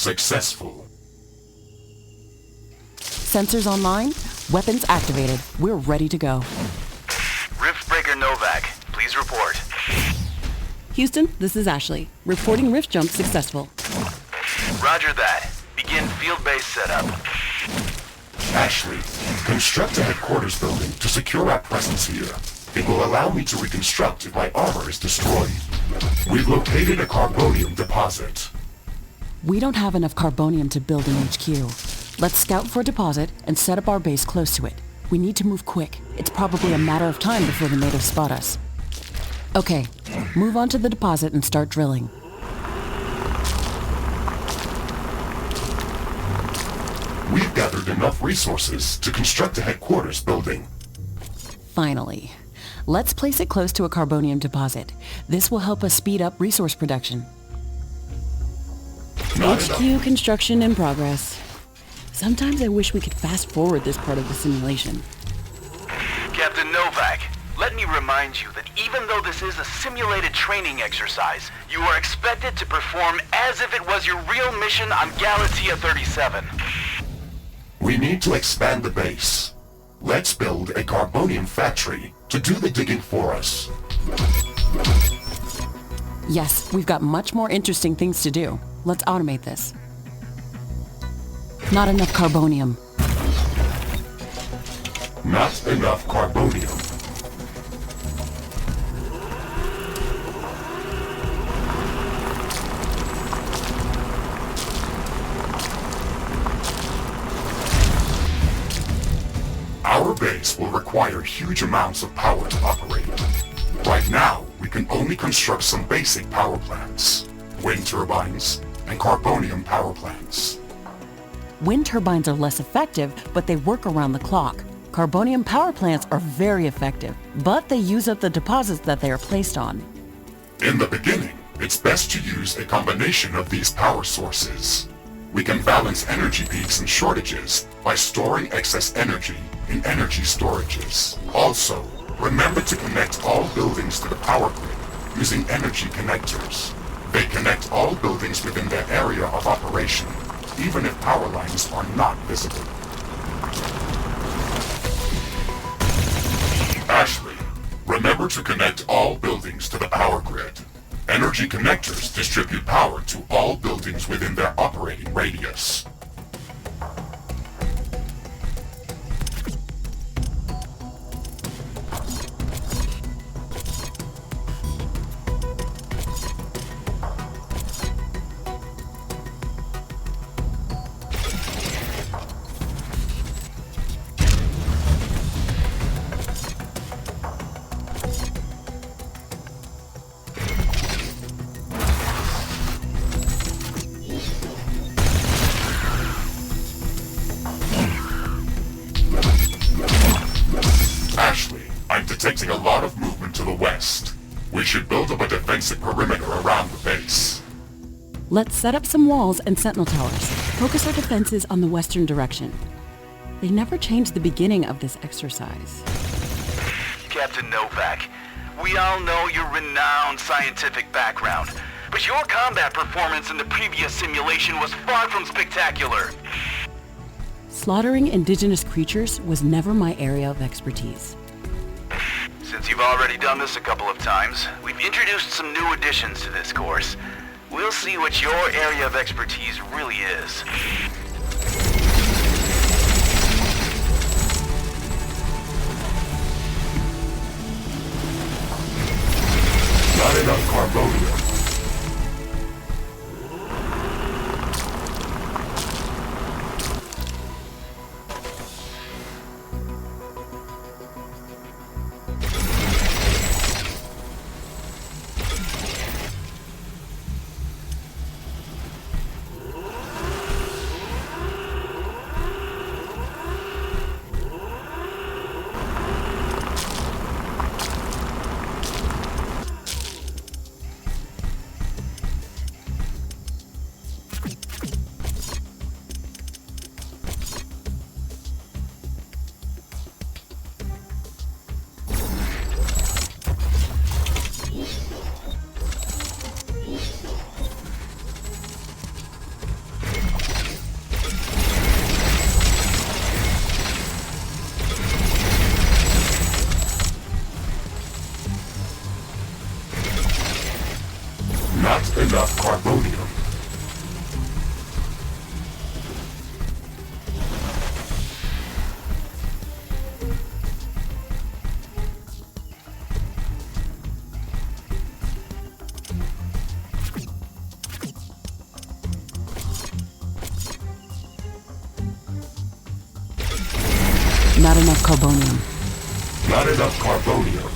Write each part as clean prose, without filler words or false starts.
Successful. Sensors online, weapons activated. We're ready to go. Riftbreaker Novak, please report. Houston, this is Ashley. Reporting rift jump successful. Roger that. Begin field-based setup. Ashley, construct a headquarters building to secure our presence here. It will allow me to reconstruct if my armor is destroyed. We've located a carbonium deposit. We don't have enough carbonium to build an HQ. Let's scout for a deposit and set up our base close to it. We need to move quick. It's probably a matter of time before the natives spot us. Okay, move on to the deposit and start drilling. We've gathered enough resources to construct a headquarters building. Finally. Let's place it close to a carbonium deposit. This will help us speed up resource production. HQ construction in progress. Sometimes I wish we could fast forward this part of the simulation. Captain Novak, let me remind you that even though this is a simulated training exercise, you are expected to perform as if it was your real mission on Galatea 37. We need to expand the base. Let's build a carbonium factory to do the digging for us. Yes, we've got much more interesting things to do. Let's automate this. Not enough carbonium. Not enough carbonium. Our base will require huge amounts of power to operate. Right now, we can only construct some basic power plants, wind turbines, and carbonium power plants. Wind turbines are less effective, but they work around the clock. Carbonium power plants are very effective, but they use up the deposits that they are placed on. In the beginning, it's best to use a combination of these power sources. We can balance energy peaks and shortages by storing excess energy in energy storages. Also, remember to connect all buildings to the power grid using energy connectors. They connect all buildings within their area of operation, even if power lines are not visible. Ashley, remember to connect all buildings to the power grid. Energy connectors distribute power to all buildings within their operating radius. Detecting a lot of movement to the west. We should build up a defensive perimeter around the base. Let's set up some walls and sentinel towers. Focus our defenses on the western direction. They never changed the beginning of this exercise. Captain Novak, we all know your renowned scientific background, but your combat performance in the previous simulation was far from spectacular. Slaughtering indigenous creatures was never my area of expertise. Since you've already done this a couple of times, we've introduced some new additions to this course. We'll see what your area of expertise really is. Not enough carbonium. Not enough carbonium. Not enough carbonium.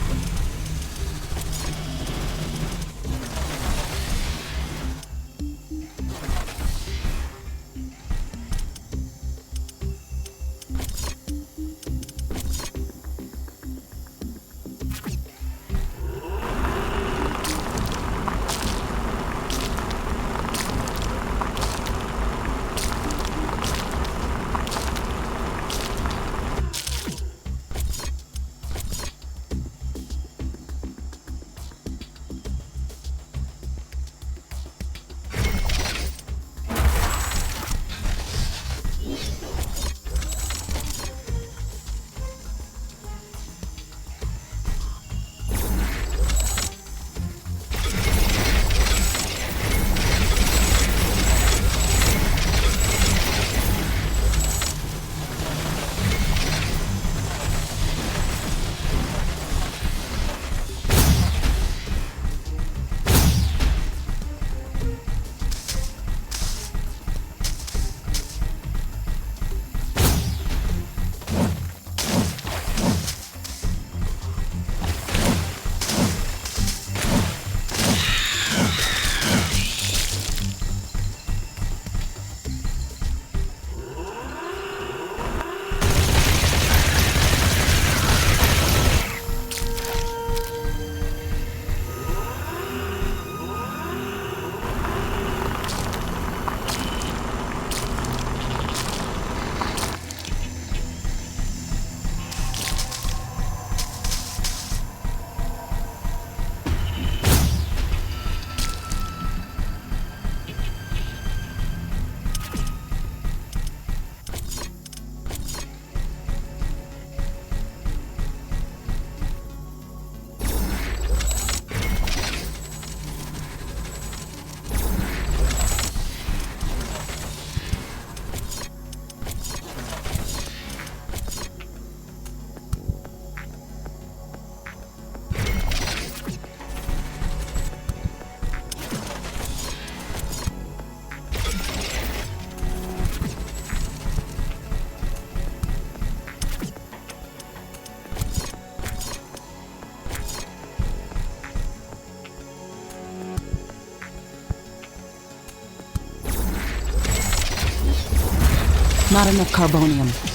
Not enough carbonium.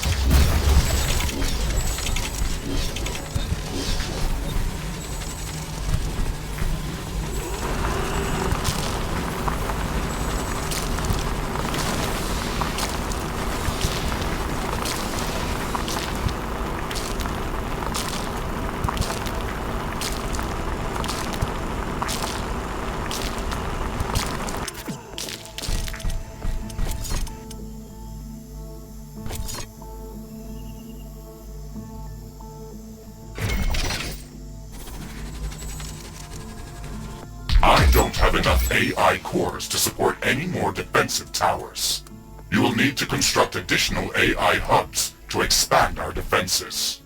I don't have enough AI cores to support any more defensive towers. You will need to construct additional AI hubs to expand our defenses.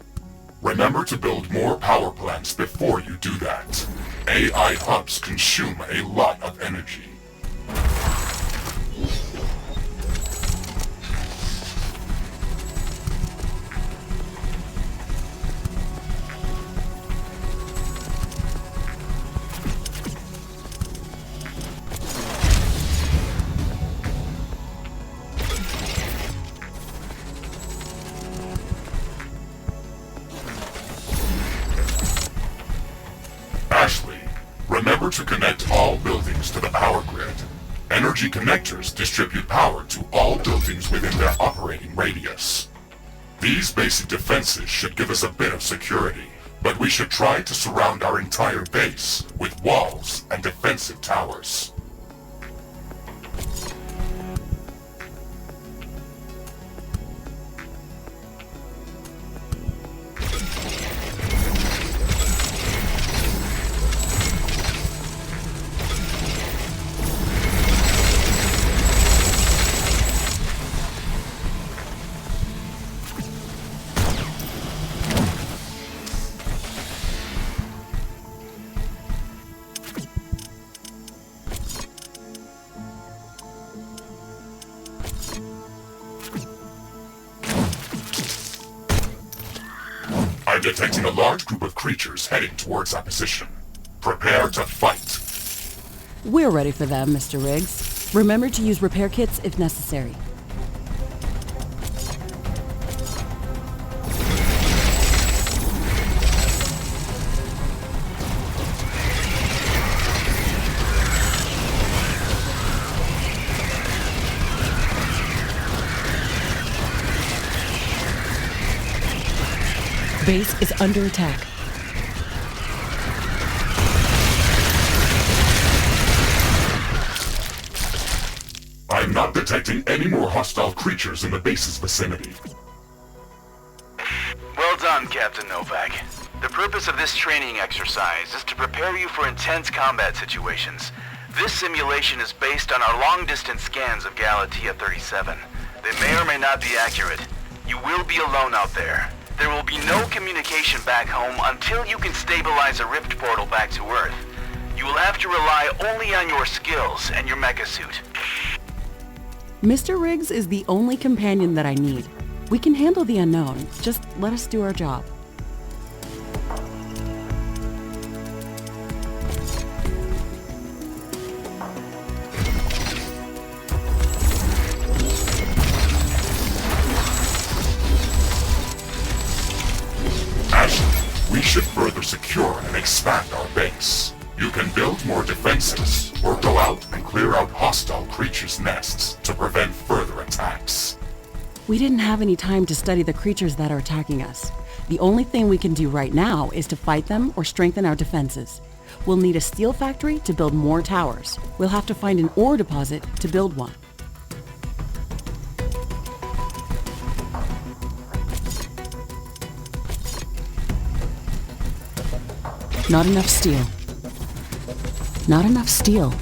Remember to build more power plants before you do that. AI hubs consume a lot of energy. Remember to connect all buildings to the power grid. Energy connectors distribute power to all buildings within their operating radius. These basic defenses should give us a bit of security, but we should try to surround our entire base with walls and defensive towers. I'm detecting a large group of creatures heading towards our position. Prepare to fight. We're ready for them, Mr. Riggs. Remember to use repair kits if necessary. Base is under attack. I'm not detecting any more hostile creatures in the base's vicinity. Well done, Captain Novak. The purpose of this training exercise is to prepare you for intense combat situations. This simulation is based on our long-distance scans of Galatea 37. They may or may not be accurate. You will be alone out there. There will be no communication back home until you can stabilize a rift portal back to Earth. You will have to rely only on your skills and your mecha suit. Mr. Riggs is the only companion that I need. We can handle the unknown. Just let us do our job. We should further secure and expand our base. You can build more defenses, or go out and clear out hostile creatures' nests to prevent further attacks. We didn't have any time to study the creatures that are attacking us. The only thing we can do right now is to fight them or strengthen our defenses. We'll need a steel factory to build more towers. We'll have to find an ore deposit to build one. Not enough steel. Not enough steel.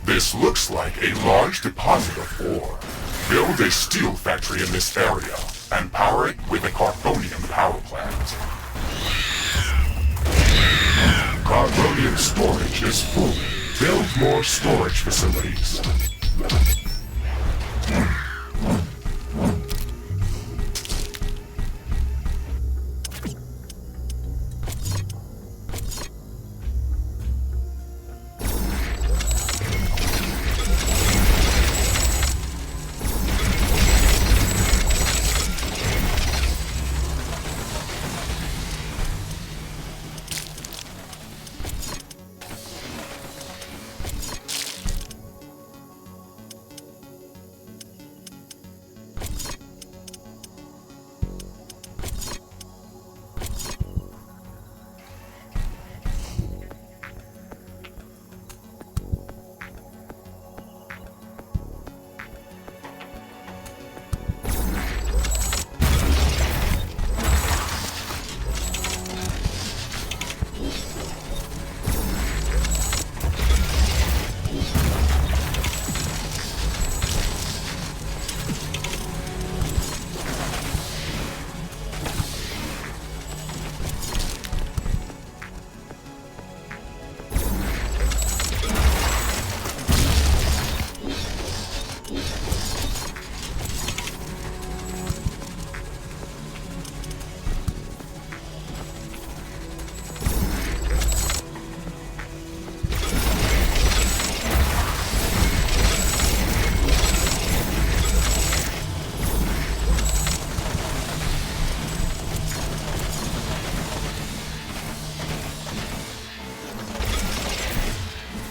This looks like a large deposit of ore. Build a steel factory in this area and power it with a carbonium power plant. Carbonium storage is full. Build more storage facilities.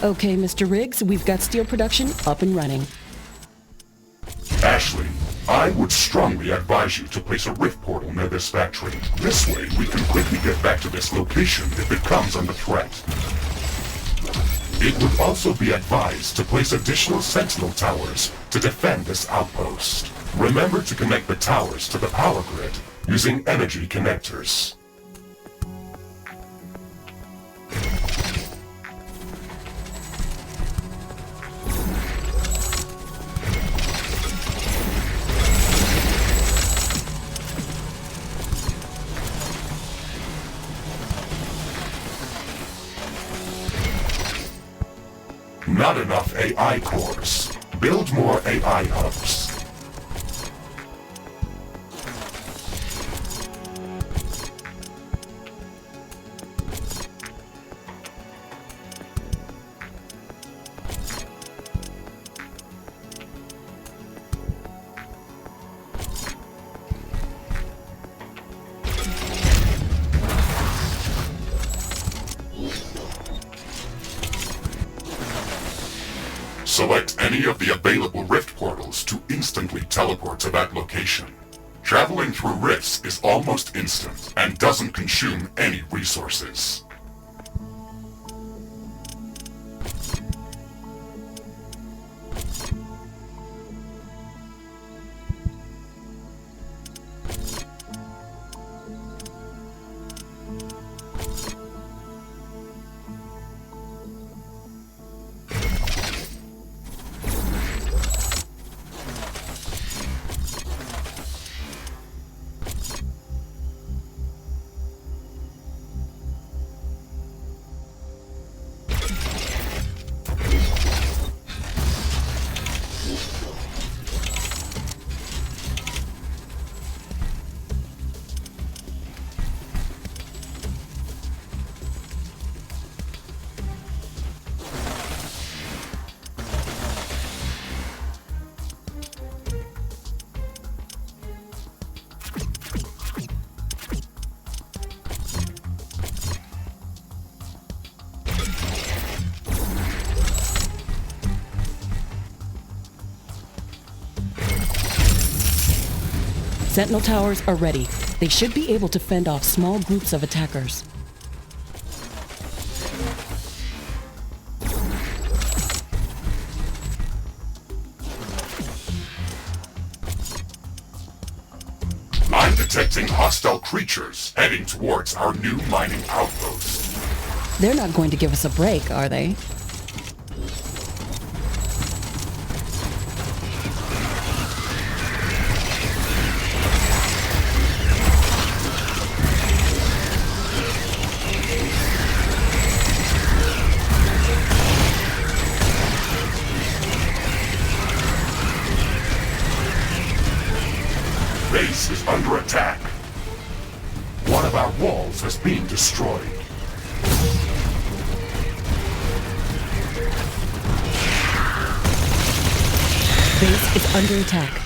Okay, Mr. Riggs, we've got steel production up and running. Ashley, I would strongly advise you to place a rift portal near this factory. This way, we can quickly get back to this location if it comes under threat. It would also be advised to place additional sentinel towers to defend this outpost. Remember to connect the towers to the power grid using energy connectors. Not enough AI cores. Build more AI hubs. Select any of the available rift portals to instantly teleport to that location. Traveling through rifts is almost instant and doesn't consume any resources. Sentinel towers are ready. They should be able to fend off small groups of attackers. I'm detecting hostile creatures heading towards our new mining outpost. They're not going to give us a break, are they? Base is under attack. One of our walls has been destroyed. Base is under attack.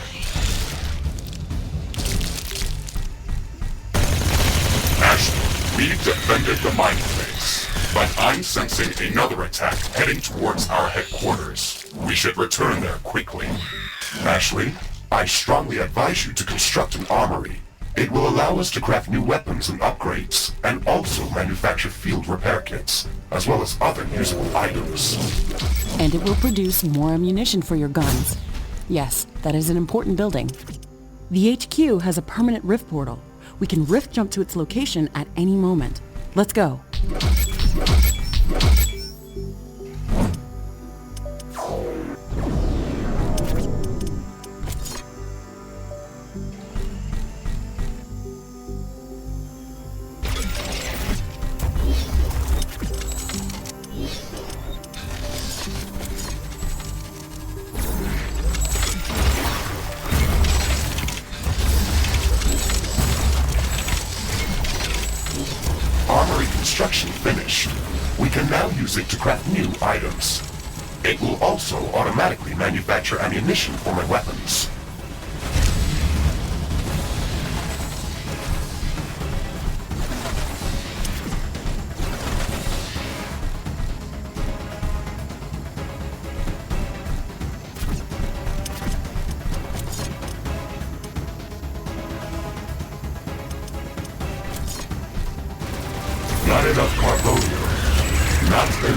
Ashley, we've defended the mining base, but I'm sensing another attack heading towards our headquarters. We should return there quickly. Ashley, I strongly advise you to construct an armory. It will allow us to craft new weapons and upgrades, and also manufacture field repair kits, as well as other usable items. And it will produce more ammunition for your guns. Yes, that is an important building. The HQ has a permanent rift portal. We can rift jump to its location at any moment. Let's go. Armory construction finished. We can now use it to craft new items. It will also automatically manufacture ammunition for my weapons.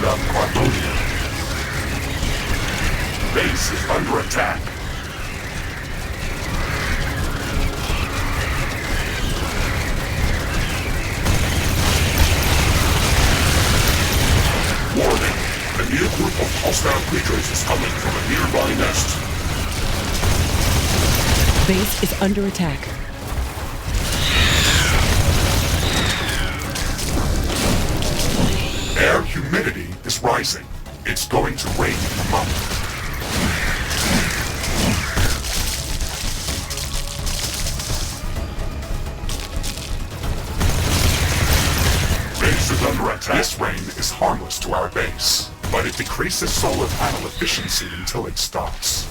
enough carbonium. Base is under attack. Warning! A new group of hostile creatures is coming from a nearby nest. Base is under attack. Air humidity is rising. It's going to rain in a moment. Base is under attack. This rain is harmless to our base, but it decreases solar panel efficiency until it stops.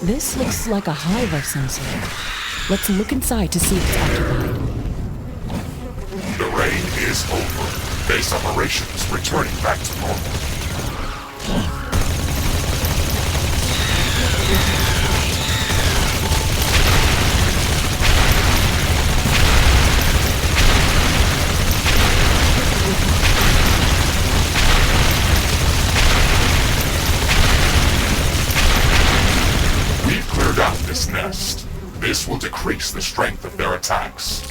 This looks like a hive of some sort. Let's look inside to see if it's occupied. The rain is over. Base operations returning back to normal. Nest. This will decrease the strength of their attacks.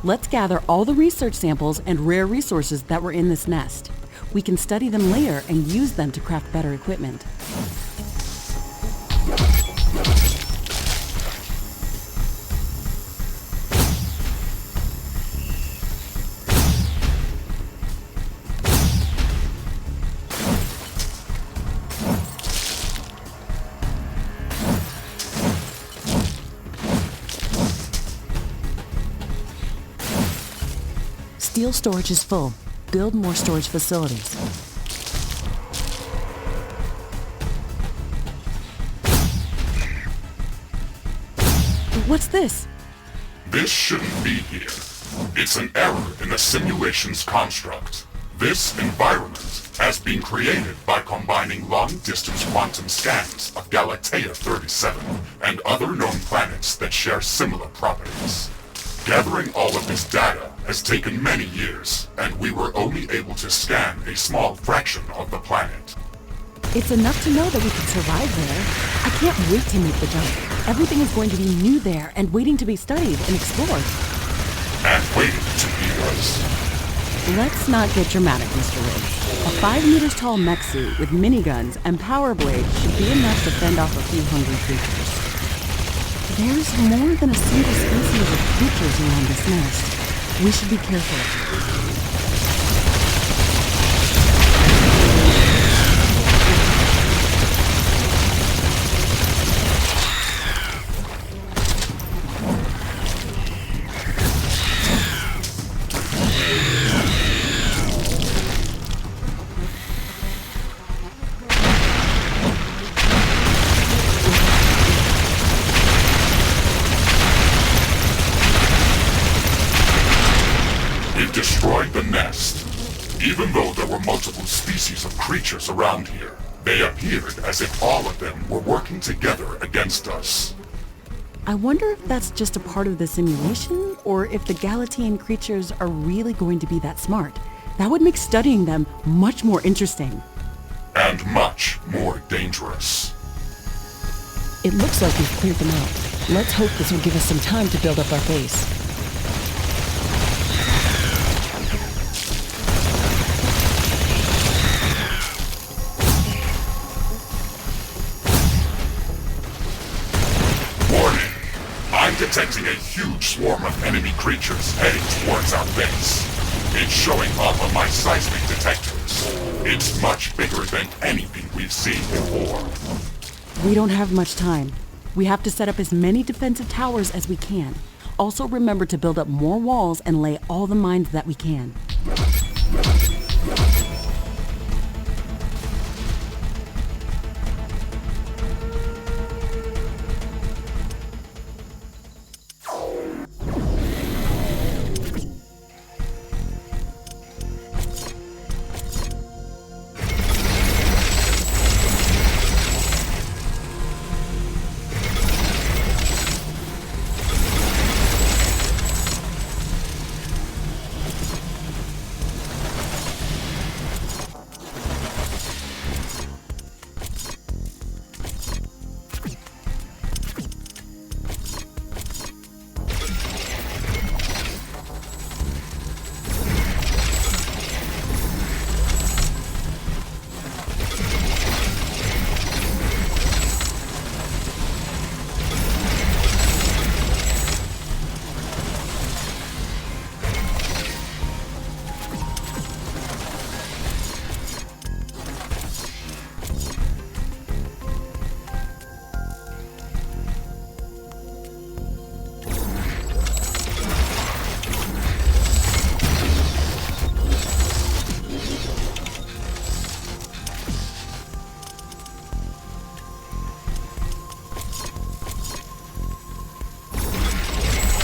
Let's gather all the research samples and rare resources that were in this nest. We can study them later and use them to craft better equipment. Steel storage is full. Build more storage facilities. What's this? This shouldn't be here. It's an error in the simulation's construct. This environment has been created by combining long-distance quantum scans of Galatea 37 and other known planets that share similar properties. Gathering all of this data has taken many years, and we were only able to scan a small fraction of the planet. It's enough to know that we could survive there. I can't wait to make the jump. Everything is going to be new there and waiting to be studied and explored. And waiting to be us. Let's not get dramatic, Mr. Riggs. A 5 meters tall mech suit with miniguns and power blades should be enough to fend off a few hungry creatures. There's more than a single species of creatures around this nest. We should be careful. Even though there were multiple species of creatures around here, they appeared as if all of them were working together against us. I wonder if that's just a part of the simulation, or if the Galatian creatures are really going to be that smart. That would make studying them much more interesting. And much more dangerous. It looks like we've cleared them out. Let's hope this will give us some time to build up our base. Warning! I'm detecting a huge swarm of enemy creatures heading towards our base. It's showing up on my seismic detectors. It's much bigger than anything we've seen before. We don't have much time. We have to set up as many defensive towers as we can. Also remember to build up more walls and lay all the mines that we can.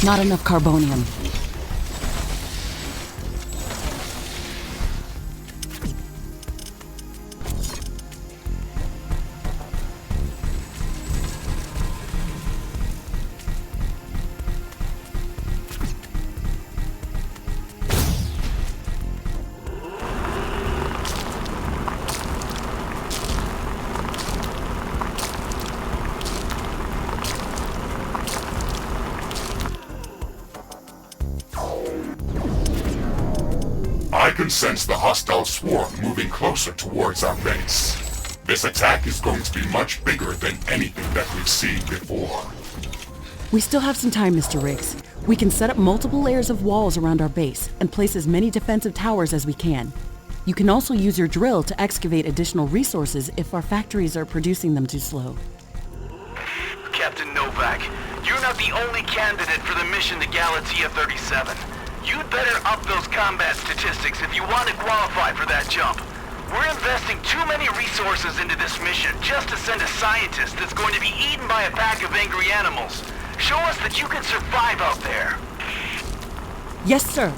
Not enough carbonium. I can sense the hostile swarm moving closer towards our base. This attack is going to be much bigger than anything that we've seen before. We still have some time, Mr. Riggs. We can set up multiple layers of walls around our base and place as many defensive towers as we can. You can also use your drill to excavate additional resources if our factories are producing them too slow. Captain Novak, you're not the only candidate for the mission to Galatia 37. You'd better up those combat statistics if you want to qualify for that jump. We're investing too many resources into this mission just to send a scientist that's going to be eaten by a pack of angry animals. Show us that you can survive out there. Yes, sir.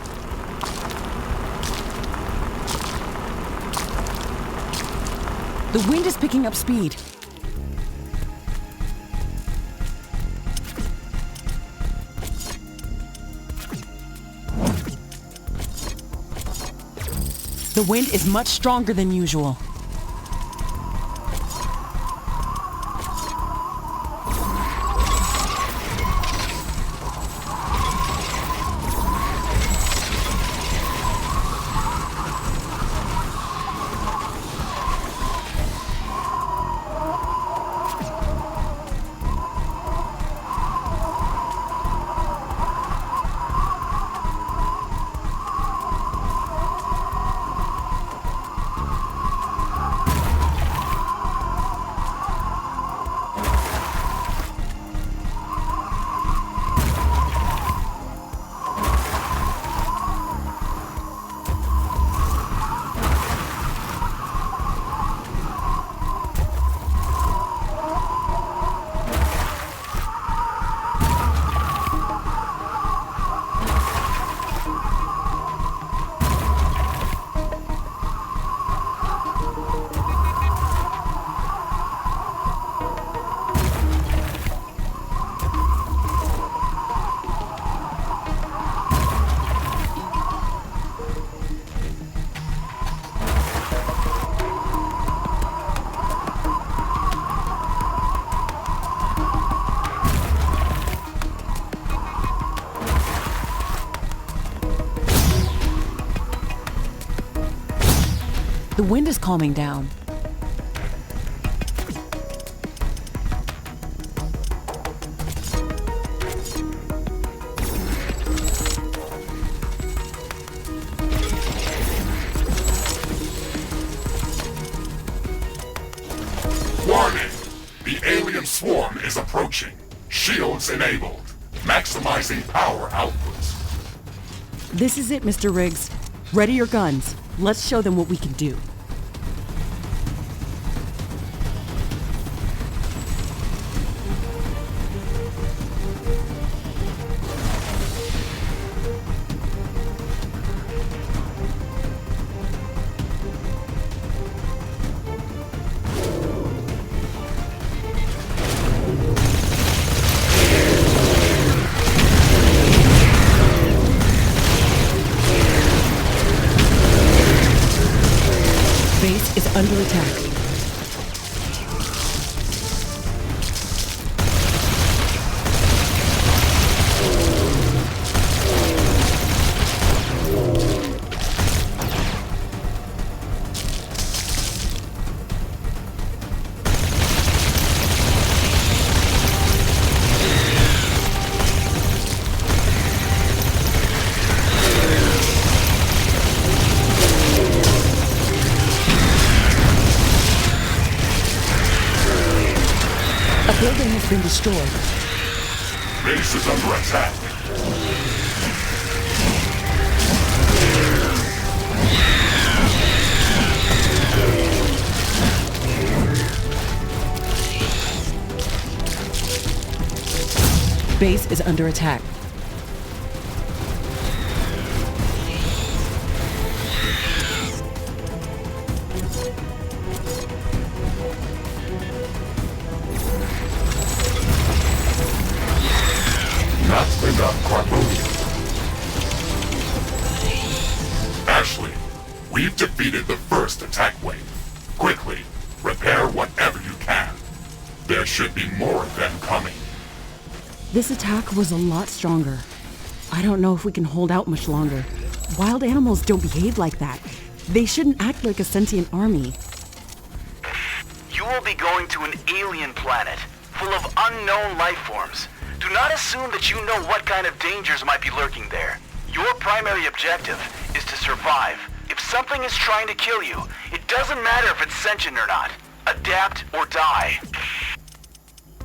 The wind is picking up speed. The wind is much stronger than usual. wind is calming down. Warning! The alien swarm is approaching. Shields enabled. Maximizing power output. This is it, Mr. Riggs. Ready your guns. Let's show them what we can do. Base is under attack. A building has been destroyed. Base is under attack. Base is under attack. Not enough carbonium. Ashley, we've defeated the first attack wave. Quickly, repair whatever you can. There should be more of them coming. This attack was a lot stronger. I don't know if we can hold out much longer. Wild animals don't behave like that. They shouldn't act like a sentient army. You will be going to an alien planet full of unknown life forms. Do not assume that you know what kind of dangers might be lurking there. Your primary objective is to survive. If something is trying to kill you, it doesn't matter if it's sentient or not. Adapt or die.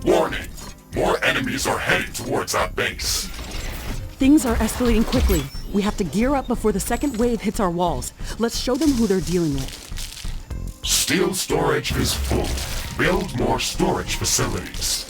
Warning! More enemies are heading towards our base. Things are escalating quickly. We have to gear up before the second wave hits our walls. Let's show them who they're dealing with. Steel storage is full. Build more storage facilities.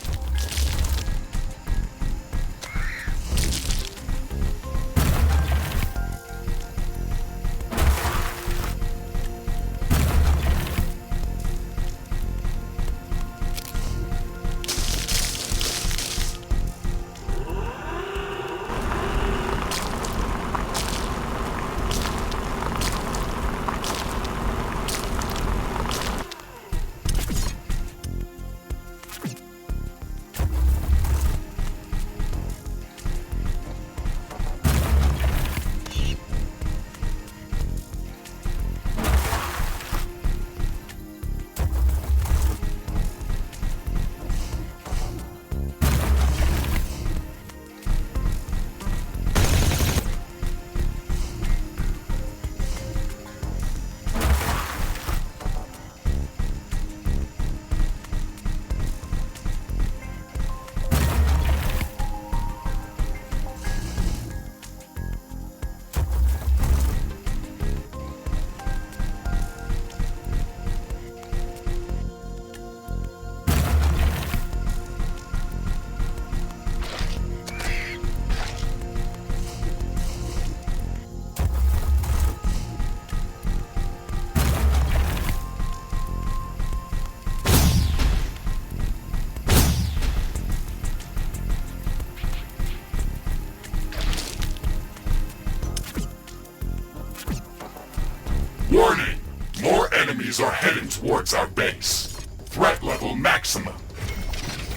Warning! More enemies are heading towards our base. Threat level maximum.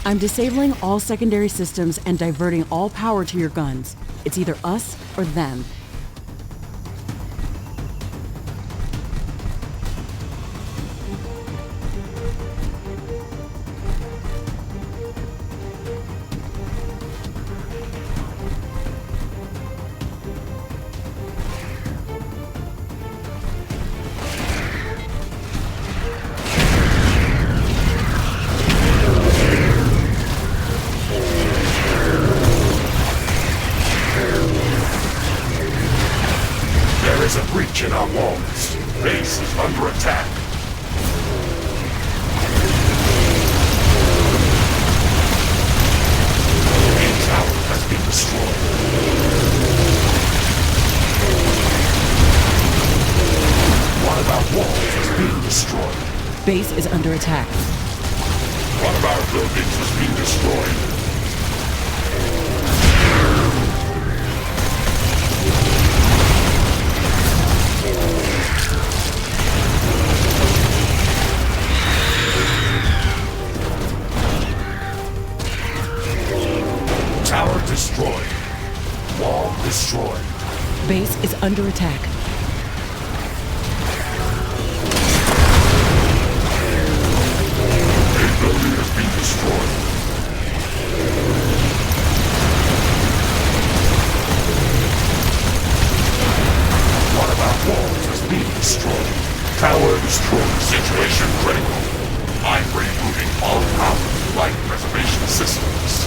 I'm disabling all secondary systems and diverting all power to your guns. It's either us or them. breach in our walls. Base is under attack. Main tower has been destroyed. One of our walls is being destroyed. Base is under attack. One of our buildings is being destroyed. Tower destroyed. Wall destroyed. Base is under attack. A building has been destroyed. One of our walls is being destroyed. Tower destroyed. Situation critical. I'm rebooting all power light preservation systems.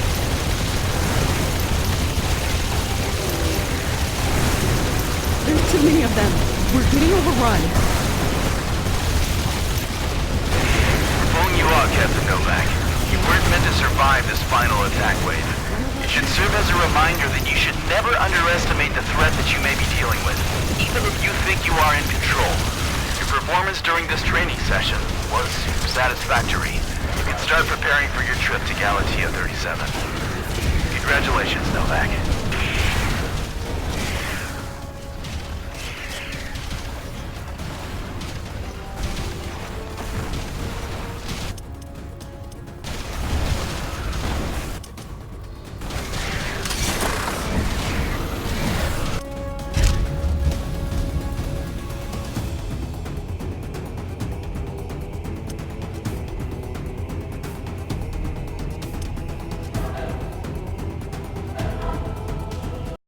There's too many of them. We're getting overrun. We're pulling you out, Captain Novak. You weren't meant to survive this final attack wave. It should serve as a reminder that you should never underestimate the threat that you may be dealing with, even if you think you are in control. Your performance during this training session was satisfactory. You can start preparing for your trip to Galatea 37. Congratulations, Novak.